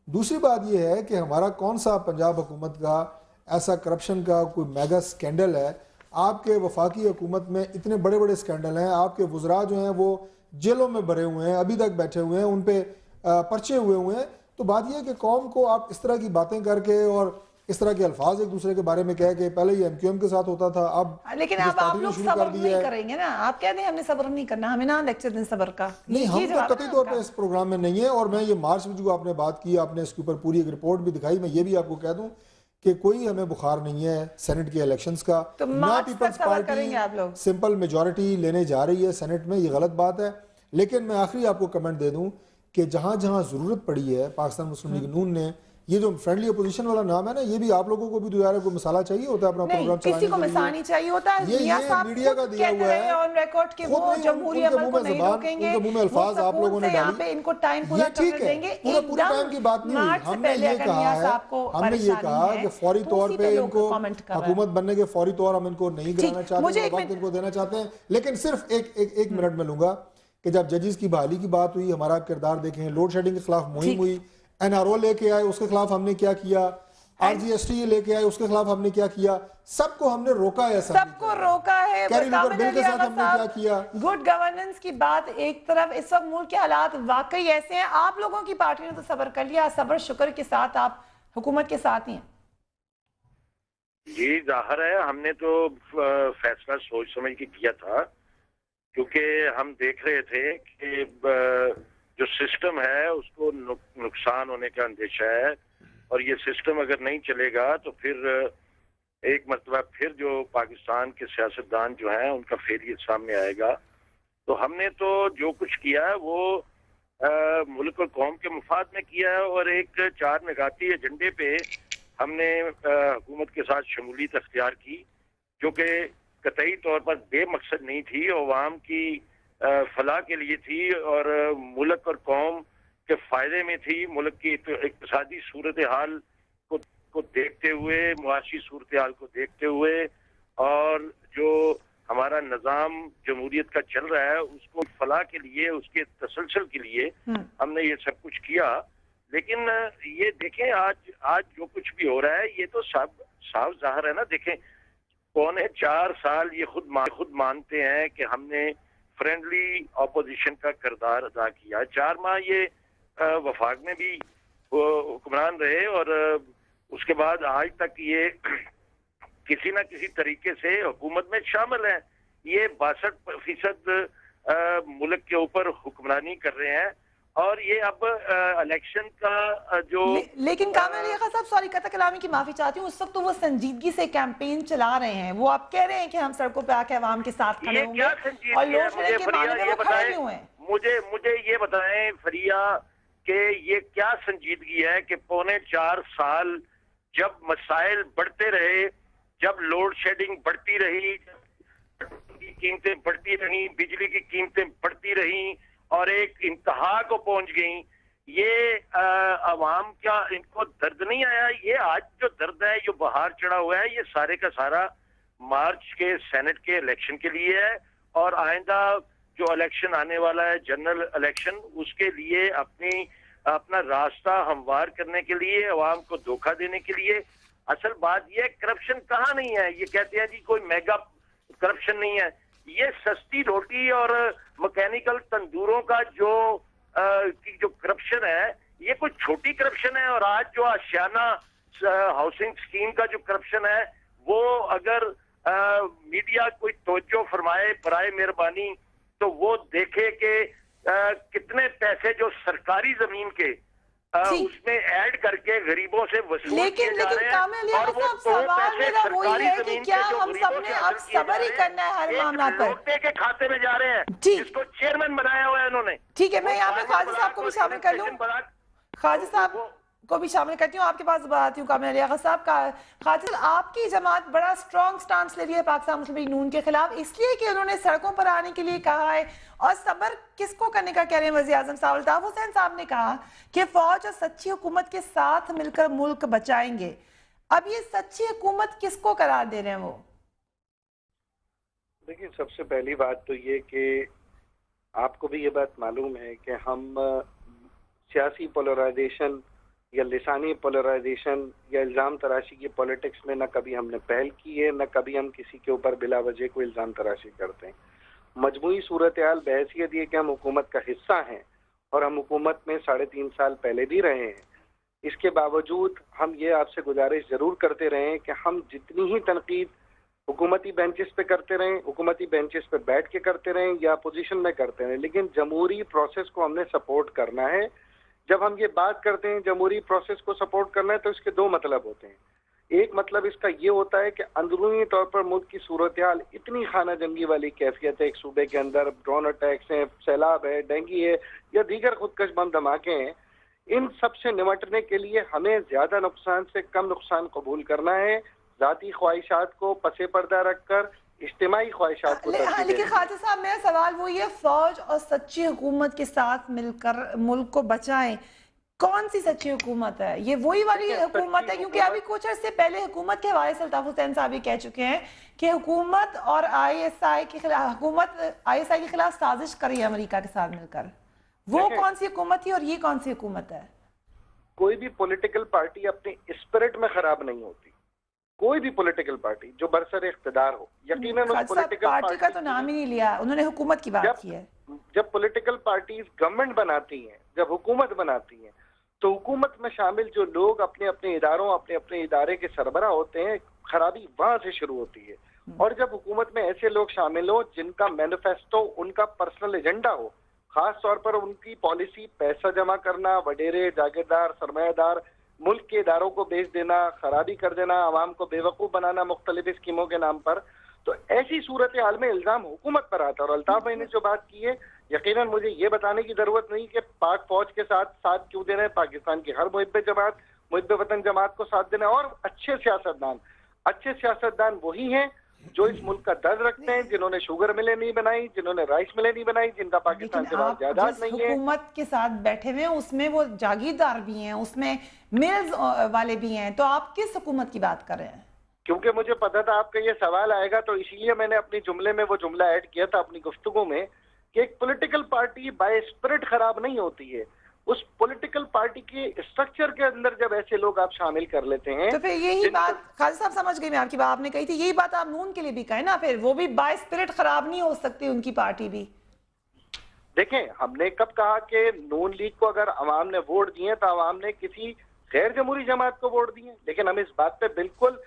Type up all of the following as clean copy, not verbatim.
दूसरी बात यह है कि हमारा कौन सा पंजाब हुकूमत का ऐसा करप्शन का कोई मेगा स्कैंडल है। आपके वफाकी हुकूमत में इतने बड़े बड़े स्कैंडल हैं, आपके वज़रा जो हैं वो जेलों में भरे हुए हैं, अभी तक बैठे हुए हैं, उन पे पर्चे हुए हैं। तो बात यह है कि कौम को आप इस तरह की बातें करके और इस तरह के अल्फाज एक दूसरे के बारे में कह के, पहले ये एमक्यूएम के साथ होता था, अब लेकिन जिस अब पार्टी आप ने लोग शुरू सब्र कर दिया नहीं है। करेंगे ना, आप कह दें हमने सब्र नहीं करना, हमें ना लेक्चर दें सब्र का। नहीं, ये हम तो जवाब कतई तौर पे इस प्रोग्राम में नहीं है। और मैं ये मार्च में जो आपने बात की, आपने इसके ऊपर पूरी एक रिपोर्ट भी दिखाई, मैं ये भी आपको कह दूं कि कोई हमें बुखार नहीं है सेनेट के इलेक्शंस का। तो ना मार्च तक पीपल्स सब्र पार्टी करेंगे आप लोग। सिंपल मेजॉरिटी लेने जा रही है सेनेट में, ये गलत बात है। लेकिन मैं आखिरी आपको कमेंट दे दूं कि जहां जहां जरूरत पड़ी है, पाकिस्तान मुस्लिम लीग नून ने ये जो फ्रेंडली अपोजिशन वाला नाम है ना, ये भी आप लोगों को भी तो यार कोई मिसाला चाहिए होता है अपना नहीं, प्रोग्राम किसी चलाने को के लिए। मिसानी चाहिए होता है। मियां ये साहब मीडिया खुद का दिया कहते हुआ रहे है, ऑन रिकॉर्ड कि खुद वो नहीं जमहूरी उनके अमल मुंह को में नहीं जबान, रोकेंगे, उनके मुंह में वो अल्फाज आप सुकून लोगों ने से यहाँ डाली। पे इनको टाइम पूरा ये करने ठीक है, देंगे। पूरे टाइम एकदम की बात नहीं हुई। मार्च से हमने पहले ये अगर कहा मियां है, साहब को हमने ये परेशानी कहा है कि फौरी तो तौर उसी पे पे लोग इनको कमेंट कर रहे हैं। हुकूमत बनने के फौरी तौर हम इनको नहीं गिराना ठीक, चाहते, मुझे थोड़ा एक वक्त मिनट। इनको देना चाहते हैं। लेकिन सिर्फ एक मिनट में लूंगा कि जब जजेस की बहाली की बात हुई, हमारा किरदार देखें, लोड शेडिंग के खिलाफ मुहिम ठीक, हुई, एनआरओ लेके आए, उसके खिलाफ हमने क्या किया, एंड आरजीएसटी लेके आए, उसके खिलाफ हमने क्या किया, सबको हमने रोका है असेंबली के सबको अंदर। रोका है। कैरी लीवर कामिल बिल अली के साथ आगा हमने क्या साहब, किया। गुड गवर्नेंस की बात एक तरफ, इस वक्त मुल्क के हालात वाकई ऐसे हैं, आप लोगों की पार्टी ने तो सब्र कर लिया, सब्र शुक्र के साथ आप हुकूमत के साथ ही हैं। जी जाहिर है, हमने तो फैसला सोच समझ के किया था, क्योंकि हम देख रहे थे कि जो सिस्टम है उसको नुकसान होने का अंदेशा है, और ये सिस्टम अगर नहीं चलेगा तो फिर एक मरतबा फिर जो पाकिस्तान के सियासतदान जो हैं उनका फेलियर सामने आएगा। तो हमने तो जो कुछ किया है वो मुल्क और कौम के मुफाद में किया है, और एक 4 निगाती एजेंडे पे हमने हुकूमत के साथ शमूलियत अख्तियार की, जो कि कतई तौर पर बेमकसद नहीं थी, अवाम की फलाह के लिए थी और मुल्क और कौम के फायदे में थी। मुल्क की इक़्तिसादी सूरत हाल को देखते हुए, मुआशी सूरत हाल को देखते हुए, और जो हमारा निज़ाम जमहूरियत का चल रहा है उसको फलाह के लिए, उसके तसलसल के लिए हमने ये सब कुछ किया। लेकिन ये देखें, आज जो कुछ भी हो रहा है ये तो साफ जाहिर है ना। देखें, 4.25 साल ये खुद मानते हैं कि हमने फ्रेंडली ऑपोजिशन का किरदार अदा किया। 4 माह ये वफाक में भी हुक्मरान रहे, और उसके बाद आज तक ये किसी ना किसी तरीके से हुकूमत में शामिल है। ये 62% मुल्क के ऊपर हुक्मरानी कर रहे हैं, और ये अब इलेक्शन का जो लेकिन कामिल अली आगा साहब, सॉरी कतई कलामी की माफी चाहती हूँ, उस वक्त तो वो संजीदगी से कैंपेन चला रहे हैं, वो आप कह रहे हैं कि हम सड़कों पे आके अवाम के साथ खड़े होंगे, और लोड शेडिंग के मामले में वो खड़े क्यों हैं? मुझे ये बताएं फरिया कि ये क्या संजीदगी है कि 4.25 साल जब मसाइल बढ़ते रहे, जब लोड शेडिंग बढ़ती रही, की कीमतें बढ़ती रही, बिजली की कीमतें बढ़ती रही और एक इंतहा को पहुंच गई, ये अवाम क्या इनको दर्द नहीं आया? ये आज जो दर्द है, जो बहार चढ़ा हुआ है, ये सारे का सारा मार्च के सेनेट के इलेक्शन के लिए है, और आइंदा जो इलेक्शन आने वाला है, जनरल इलेक्शन, उसके लिए अपना रास्ता हमवार करने के लिए, अवाम को धोखा देने के लिए। असल बात यह है, करप्शन कहाँ नहीं है। ये कहते हैं जी कोई मेगा करप्शन नहीं है। ये सस्ती रोटी और मैकेनिकल तंदूरों का जो करप्शन है, ये कोई छोटी करप्शन है। और आज जो आशियाना हाउसिंग स्कीम का जो करप्शन है, वो अगर मीडिया कोई तवज्जो फरमाए बराए मेहरबानी, तो वो देखे कि कितने पैसे जो सरकारी जमीन के उसमें ऐड करके गरीबों से वसूल किए जा रहे हैं। और वो सवाल मेरा वही है कि क्या हम सबने अब सब्र ही करना है हर मामला पर? लोटे के खाते में जा रहे हैं, जिसको चेयरमैन बनाया हुआ है इन्होंने। ठीक है, मैं यहाँ पे खाजी साहब को भी शामिल कर लूँ, खाजी साहब को भी शामिल करती हूँ, आपके पास आती हूँ कामिल अली आगा साहब का। खाजी, आपकी जमात बड़ा स्ट्रॉन्ग स्टांस ले रही है पाकिस्तान मुस्लिम लीग नून के खिलाफ, इसलिए कि उन्होंने सड़कों पर आने के लिए कहा है। और सब्र किसको करने का कह रहे हैं? वज़ीर आज़म साहब अल्ताफ हुसैन साहब ने कहा कि फौज और सच्ची हुकूमत के साथ मिलकर मुल्क बचाएंगे। अब ये सच्ची हुकूमत किसको करार दे रहे हैं वो? देखिए, सबसे पहली बात तो ये कि आपको भी ये बात मालूम है कि हम सियासी पोलराइजेशन या लिसानी पोलराइजेशन या इल्ज़ाम तराशी की पॉलिटिक्स में न कभी हमने पहल की है, न कभी हम किसी के ऊपर बिला वजह कोई इल्ज़ाम तराशी करते हैं। मजमूई सूरत हाल बहैसियत ये कि हम हुकूमत का हिस्सा हैं और हम हुकूमत में 3.5 साल पहले भी रहे हैं। इसके बावजूद हम ये आपसे गुजारिश ज़रूर करते रहे कि हम जितनी ही तनकीद हुकूमती बेंचेस पे करते रहें, हुकूमती बेंचेस पे बैठ के करते रहें या अपोजिशन में करते रहें, लेकिन जमहूरी प्रोसेस को हमने सपोर्ट करना है। जब हम ये बात करते हैं जमहूरी प्रोसेस को सपोर्ट करना है तो इसके दो मतलब होते हैं। एक मतलब इसका ये होता है कि अंदरूनी तौर पर मुल्क की सूरत हाल इतनी खाना जंगी वाली कैफियत है, एक सूबे के अंदर ड्रोन अटैक्स हैं, सैलाब है, डेंगू है या दीगर खुदकश बम धमाके हैं, इन सब से निपटने के लिए हमें ज्यादा नुकसान से कम नुकसान कबूल करना है, जाती ख्वाहिशात को पसे पर्दा रखकर इज्तिमाई ख्वाहिशात को तरजीह लेकिन देनी। खाजा साहब, मेरा सवाल वो ये, फौज और सच्ची हुकूमत के साथ मिलकर मुल्क को बचाएं, कौन सी सच्ची हुकूमत है? ये वही वाली देखिए, हुकूमत है? सच्ची क्योंकि हुकूमत- अभी कुछ अर्से पहले हुकूमत के हवाले से अल्ताफ हुसैन साहब ये कह चुके हैं कि हुकूमत और आईएसआई के खिलाफ, हुकूमत आईएसआई के खिलाफ साजिश कर रही है अमेरिका के साथ मिलकर। वो देखिए, कौन सी हुकूमत थी और ये कौन सी हुकूमत है? कोई भी पॉलिटिकल पार्टी अपने स्पिरिट में खराब नहीं होती। कोई भी पॉलिटिकल पार्टी जो बरसर इख्तिदार हो, यकीनन उस खाजा साहब, पॉलिटिकल पार्टी का तो पार्टी नाम ही नहीं लिया उन्होंने, हुकूमत की बात की है। जब पॉलिटिकल पार्टीज गवर्नमेंट बनाती हैं, जब हुकूमत बनाती हैं, तो हुकूमत में शामिल जो लोग अपने अपने इदारों, अपने अपने इदारे के सरबरा होते हैं, खराबी वहां से शुरू होती है। और जब हुकूमत में ऐसे लोग शामिल हो जिनका मैनिफेस्टो उनका पर्सनल एजेंडा हो, खास तौर पर उनकी पॉलिसी पैसा जमा करना, वडेरे, जागीरदार, सरमायादार मुल्क के इदारों को बेच देना, खराबी कर देना, आवाम को बेवकूफ बनाना मुख्तलिफ स्कीमों के नाम पर, तो ऐसी सूरत हाल में इल्जाम हुकूमत पर आता है। और अल्ताफ भाई ने जो बात की है, यकीनन मुझे ये बताने की जरूरत नहीं कि पाक फौज के साथ साथ क्यों देना है, पाकिस्तान की हर मुहिब्बे जमात, मुहिब्बे वतन जमात को साथ देना है। और अच्छे सियासतदान वही हैं जो इस मुल्क का दर्द रखते हैं, जिन्होंने शुगर मिलें नहीं बनाई, जिन्होंने राइस मिलें नहीं बनाई, जिनका पाकिस्तान लेकिन से बाहर आप जायदाद जिस नहीं है। हुकूमत के साथ बैठे हुए हैं उसमें वो जागीरदार भी हैं, उसमें मिल्स वाले भी हैं, तो आप किस हुकूमत की बात कर रहे हैं? क्योंकि मुझे पता था आपका ये सवाल आएगा, तो इसीलिए मैंने अपनी जुमले में वो जुमला ऐड किया था अपनी गुफ्तगू में कि एक पॉलिटिकल पार्टी बाय स्पिरिट खराब नहीं होती है। उस पॉलिटिकल पार्टी के स्ट्रक्चर के अंदर जब ऐसे लोग आप शामिल कर लेते हैं, तो फिर यही जिनको- बात खालिद साहब समझ गई मैं आपकी बात, आपने कही थी यही बात आप नून के लिए भी कहें ना, फिर वो भी बाय स्पिरिट खराब नहीं हो सकती उनकी पार्टी भी। देखें, हमने कब कहा कि नून लीग को अगर अवाम ने वोट दिए तो अवाम ने किसी गैर जमहूरी जमात को वोट दिए, लेकिन हम इस बात पे बिल्कुल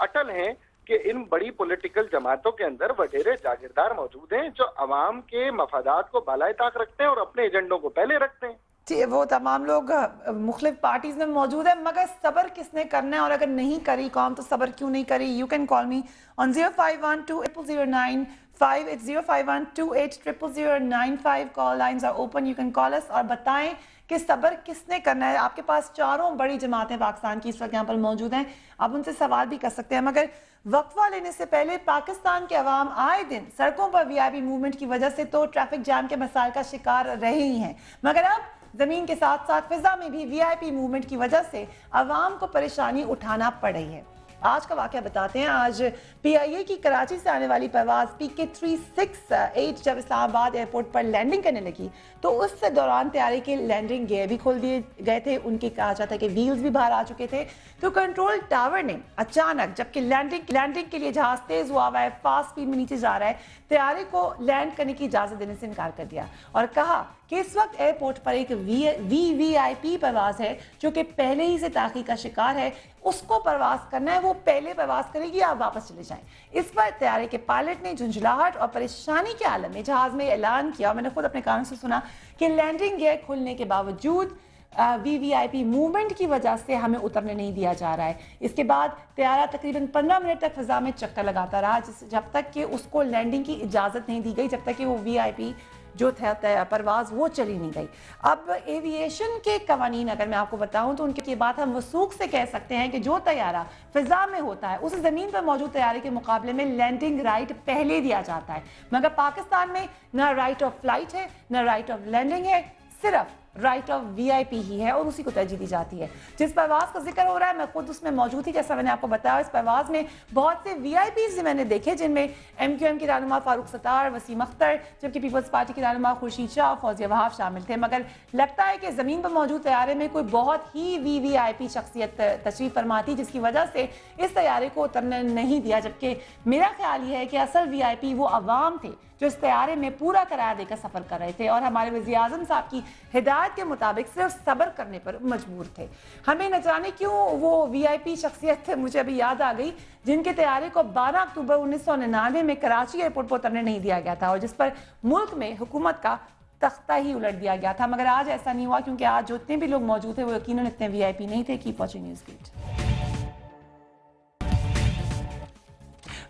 अटल हैं कि इन बड़ी पॉलिटिकल जमातों के अंदर वडेरे जागीरदार मौजूद हैं जो अवाम के मफादात को बालाए ताक रखते हैं और अपने एजेंडों को पहले रखते हैं। वो तमाम लोग मुख्तलिफ पार्टीज में मौजूद है, मगर सब्र किसने करना है? और अगर नहीं करी कौम तो सब्र क्यों नहीं करी? You can call me on 0512000958, it's 0512800095। Call lines are open, you can call us और बताएं कि सब्र किसने करना है। आपके पास चारों बड़ी जमातें पाकिस्तान की इस वक्त यहाँ पर मौजूद हैं, आप उनसे सवाल भी कर सकते हैं। मगर वक्फा लेने से पहले पाकिस्तान के अवाम आए दिन सड़कों पर वीआईपी मूवमेंट की वजह से तो ट्रैफिक जाम के मसाइल का शिकार रहे ही हैं, मगर अब जमीन के साथ साथ फिजा में भी वीआईपी मूवमेंट की वजह से अवाम को परेशानी उठाना पड़ रही है। आज का वाकया बताते हैं। आज पीआईए की कराची से आने वाली परवाज PK368 जब इस्लामाबाद एयरपोर्ट पर लैंडिंग करने लगी तो उस दौरान तैयारी के लैंडिंग गियर भी खोल दिए गए थे, उनके कहा जाता है कि व्हील्स भी बाहर आ चुके थे। तो कंट्रोल टावर ने अचानक, जबकि लैंडिंग के लिए जहाज तेज हुआ हुआ है, फास्ट स्पीड में नीचे जा रहा है, तैयारी को लैंड करने की इजाजत देने से इनकार कर दिया और कहा कि इस वक्त एयरपोर्ट पर एक VVIP परवाज है जो कि पहले ही से ताख़ीर का शिकार है, उसको परवाज करना है, वो पहले परवाज करेगी, आप वापस चले जाएं। इस पर तैयारी के पायलट ने झुंझलाहट और परेशानी के आलम में जहाज में ऐलान किया, और मैंने खुद अपने कानों से सुना कि लैंडिंग गियर खुलने के बावजूद VVIP मूवमेंट की वजह से हमें उतरने नहीं दिया जा रहा है। इसके बाद तैयारा तकरीबन 15 मिनट तक फिजा में चक्कर लगाता रहा जब तक कि उसको लैंडिंग की इजाज़त नहीं दी गई, जब तक कि वो VIP जो था परवाज वो चली नहीं गई। अब एविएशन के कवानीन अगर मैं आपको बताऊं तो उनके बात हम वसूख से कह सकते हैं कि जो तैयारा फिजा में होता है उस ज़मीन पर मौजूद तैयारे के मुकाबले में लैंडिंग राइट पहले दिया जाता है, मगर पाकिस्तान में न राइट ऑफ फ्लाइट है न राइट ऑफ लैंडिंग है, सिर्फ राइट ऑफ वीआईपी ही है और उसी को तरजीह दी जाती है। जिस परवाज का जिक्र हो रहा है, मैं खुद उसमें मौजूद थी, जैसा मैंने आपको बताया। इस परवाज में बहुत से वीआईपीज मैंने देखे, जिनमें एमक्यूएम की रहनुमा फारूक सत्तार, वसीम अख्तर, जबकि पीपल्स पार्टी की रहनुमा खुर्शीद शाह, फौजिया वहाब शामिल थे। मगर लगता है कि ज़मीन पर मौजूद तैयारे में कोई बहुत ही वीवीआईपी शख्सियत तशरीफ फरमा थी, जिसकी वजह से इस तैयारे को उतरने नहीं दिया। जबकि मेरा ख्याल ये है कि असल वीआईपी वो अवाम थे जो इस तैयारे में पूरा किराया देकर सफर कर रहे थे और हमारे वज़ीर आज़म साहब की हिदायत के मुताबिक सिर्फ सब्र करने पर मजबूर थे। हमें न जाने क्यों वो वीआईपी शख्सियत मुझे अभी याद आ गई, जिनके तैयारे को 12 अक्टूबर 1999 में कराची एयरपोर्ट पर उतरने नहीं दिया गया था और जिस पर मुल्क में हुकूमत का तख्ता ही उलट दिया गया था। मगर आज ऐसा नहीं हुआ, क्योंकि आज जितने भी लोग मौजूद थे वो यकीनन इतने वीआईपी नहीं थे। Keep watching News Beat.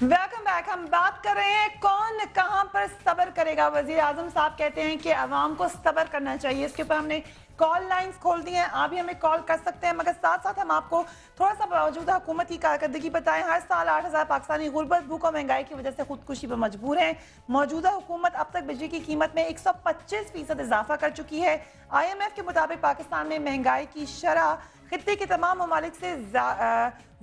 Welcome back. हम बात कर रहे हैं कौन कहां पर सब्र करेगा। वजीर आजम साहब कहते हैं कि अवाम को सब्र करना चाहिए। इसके ऊपर हमने कॉल लाइंस खोल दी हैं, आप भी हमें कॉल कर सकते हैं। मगर साथ साथ हम आपको थोड़ा सा मौजूदा हुकूमत की कारकर्दगी बताएं। हर साल 8000 पाकिस्तानी गुर्बत, भूख और महंगाई की वजह से खुदकुशी पर मजबूर हैं। मौजूदा हुकूमत अब तक बिजली की कीमत में 125% इजाफा कर चुकी है। IMF के मुताबिक पाकिस्तान में महंगाई की शरह खित्ते के तमाम ममालिक से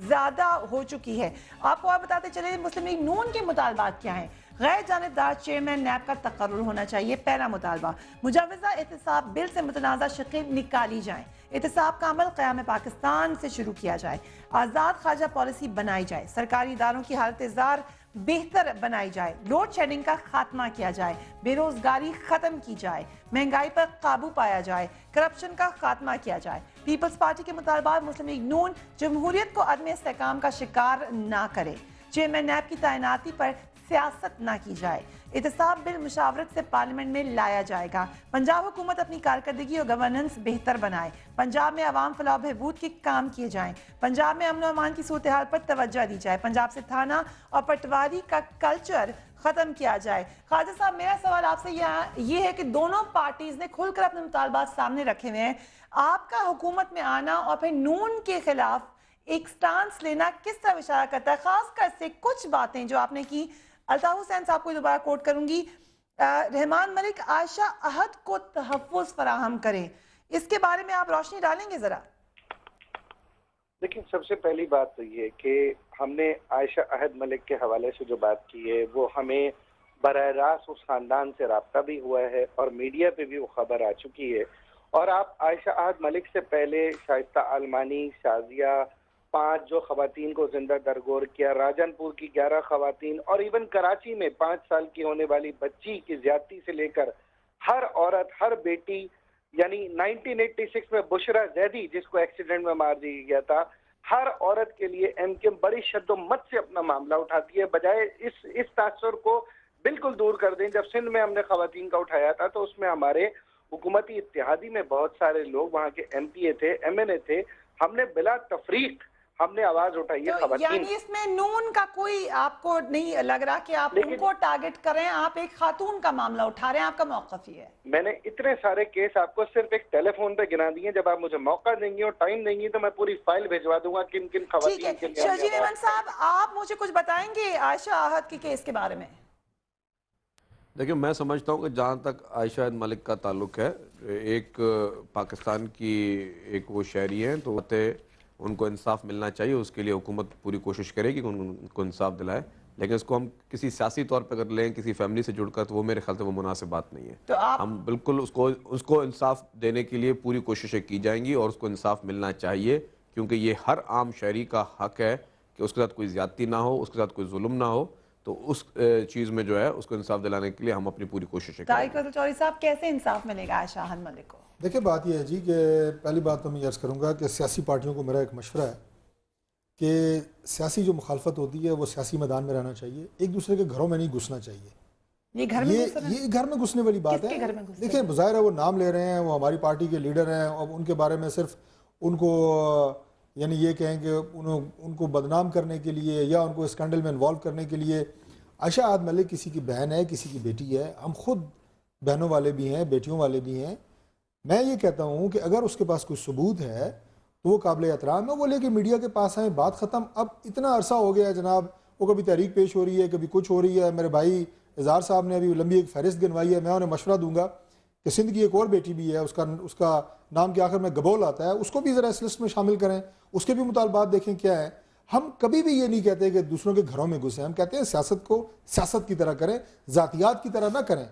ज्यादा हो चुकी है। आपको और बताते चले मुस्लिम लीग नून के मुतालबात क्या हैं। गैर जानिबदार चेयरमैन नैब का तकर्रुर होना चाहिए, पहला मुतालबा। मुजाविजा एहतसाब बिल से मुतनाज़ा शिक़ें निकाली जाएं। एहतसाब का अमल क़याम पाकिस्तान से शुरू किया जाए। आज़ाद ख़ारजा पॉलिसी बनाई जाए। सरकारी इदारों की हालत ज़ार बेहतर बनाई जाए। लोड शेडिंग का खात्मा किया जाए। बेरोजगारी खत्म की जाए। महंगाई पर काबू पाया जाए। करप्शन का खात्मा किया जाए। पीपल्स पार्टी के मुतालबात मुस्लिम लीग नून जमहूरियत को अदम इस्तेहकाम का शिकार ना करे। चेयरमैन नैब की तैनाती पर सियासत ना की जाए। एहतसाब बिल मुशावरत से पार्लियामेंट में लाया जाएगा। पंजाब हुकूमत अपनी कारकर्दगी और गवर्नेंस बेहतर बनाए। पंजाब में आवाम फलाह बहबूद के काम किए जाएं। पंजाब में अमन अमान की सूरत हाल पर तवज्जो दी जाए। पंजाब से थाना और पटवारी का कल्चर खत्म किया जाए। ख्वाजा साहब, मेरा सवाल आपसे ये है कि दोनों पार्टीज ने खुलकर अपने मुतालबात सामने रखे हुए हैं। आपका हुकूमत में आना और फिर नून के खिलाफ एक स्टांस लेना किस तरह इशारा करता है? खासकर से कुछ बातें जो आपने की, अल्ताफ हुसैन साहब को दोबारा कोट करूंगी, रहमान मलिक आयशा अहद को तहफ़्फ़ुज़ फराहम करें, इसके बारे में आप रोशनी डालेंगे जरा? देखिए, सबसे पहली बात तो ये कि हमने आयशा अहद मलिक के हवाले से जो बात की है वो हमें बराह रास्त उस खानदान से रब्ता भी हुआ है और मीडिया पे भी वो खबर आ चुकी है। और आप आयशा अहद मलिक से पहले शाइस्ता आलमानी, शाजिया, 5 जो खवातीन को जिंदा दरगोर किया, राजनपुर की 11 खवातीन और इवन कराची में 5 साल की होने वाली बच्ची की ज्यादती से लेकर हर औरत, हर बेटी, यानी 1986 में बुशरा जैदी जिसको एक्सीडेंट में मार दिया गया था, हर औरत के लिए एमक्यूएम बड़ी शद्दोमत से अपना मामला उठाती है। बजाय इस तासुर को बिल्कुल दूर कर दें। जब सिंध में हमने खवातीन का उठाया था तो उसमें हमारे हुकूमती इत्तेहादी में बहुत सारे लोग, वहाँ के MPA थे, MNA थे, हमने बिला तफरीक हमने आवाज उठाई है। तो यानी इसमें नून का कोई आपको नहीं लग रहा कि आप उनको टारगेट कर रहे हैं? आप एक खातून का मामला उठा रहे हैं, आपका मौक़िफ़ ही है। मैंने इतने सारे केस आपको सिर्फ एक टेलीफोन पे गिना दिए। जब आप मुझे मौका देंगी और टाइम देंगी तो मैं पूरी फाइल भिजवा दूंगा किन किन खवातीन के लिए। शर्जील अहमद साहब, आप मुझे कुछ बताएंगे आयशा अहद के केस के बारे में? देखिए, मैं समझता हूँ कि जहाँ तक आयशा अहद मलिक का ताल्लुक है, एक पाकिस्तान की एक वो शहरी हैं, तो उनको इंसाफ मिलना चाहिए। उसके लिए हुकूमत पूरी कोशिश करेगी कि उनको इंसाफ दिलाए। लेकिन इसको हम किसी सियासी तौर पर अगर लें, किसी फैमिली से जुड़कर, तो वो मेरे ख्याल से वो मुनासिब बात नहीं है। तो हम बिल्कुल उसको इंसाफ देने के लिए पूरी कोशिशें की जाएंगी और उसको इंसाफ मिलना चाहिए, क्योंकि ये हर आम शहरी का हक है कि उसके साथ कोई ज्यादती ना हो, उसके साथ कोई जुल्म ना हो। तो उस चीज़ में जो है उसको इंसाफ दिलाने के लिए हम अपनी पूरी कोशिशें करेंगे। चौधरी साहब, कैसे इंसाफ मिलेगा आयशा अहद मलिक को? देखिए, बात यह है जी कि पहली बात तो मैं अर्ज़ करूँगा कि सियासी पार्टियों को मेरा एक मशवरा है कि सियासी जो मुखालफत होती है वो सियासी मैदान में रहना चाहिए, एक दूसरे के घरों में नहीं घुसना चाहिए। ये घर में घुसने वाली बात है। देखिए, ज़ाहिर है वो नाम ले रहे हैं, वो हमारी पार्टी के लीडर हैं, और उनके बारे में सिर्फ उनको यानी ये कहें कि उनको बदनाम करने के लिए या उनको स्कैंडल में इन्वॉल्व करने के लिए। आयशा अहद मलिक किसी की बहन है, किसी की बेटी है, हम खुद बहनों वाले भी हैं, बेटियों वाले भी हैं। मैं ये कहता हूँ कि अगर उसके पास कोई सबूत है तो वो काबिल एहतराम है, वो लेके मीडिया के पास आए, बात ख़त्म। अब इतना अरसा हो गया है जनाब, वो कभी तहरीक पेश हो रही है, कभी कुछ हो रही है। मेरे भाई इज़हार साहब ने अभी लंबी एक फहरिस्त गिनवाई है, मैं उन्हें मशवरा दूंगा कि सिंध की एक और बेटी भी है, उसका उसका नाम के आखिर में गबोल आता है, उसको भी ज़रा इस लिस्ट में शामिल करें, उसके भी मुतालबात देखें क्या है। हम कभी भी ये नहीं कहते कि दूसरों के घरों में घुसें, हम कहते हैं सियासत को सियासत की तरह करें, ज़ातियात की तरह ना करें।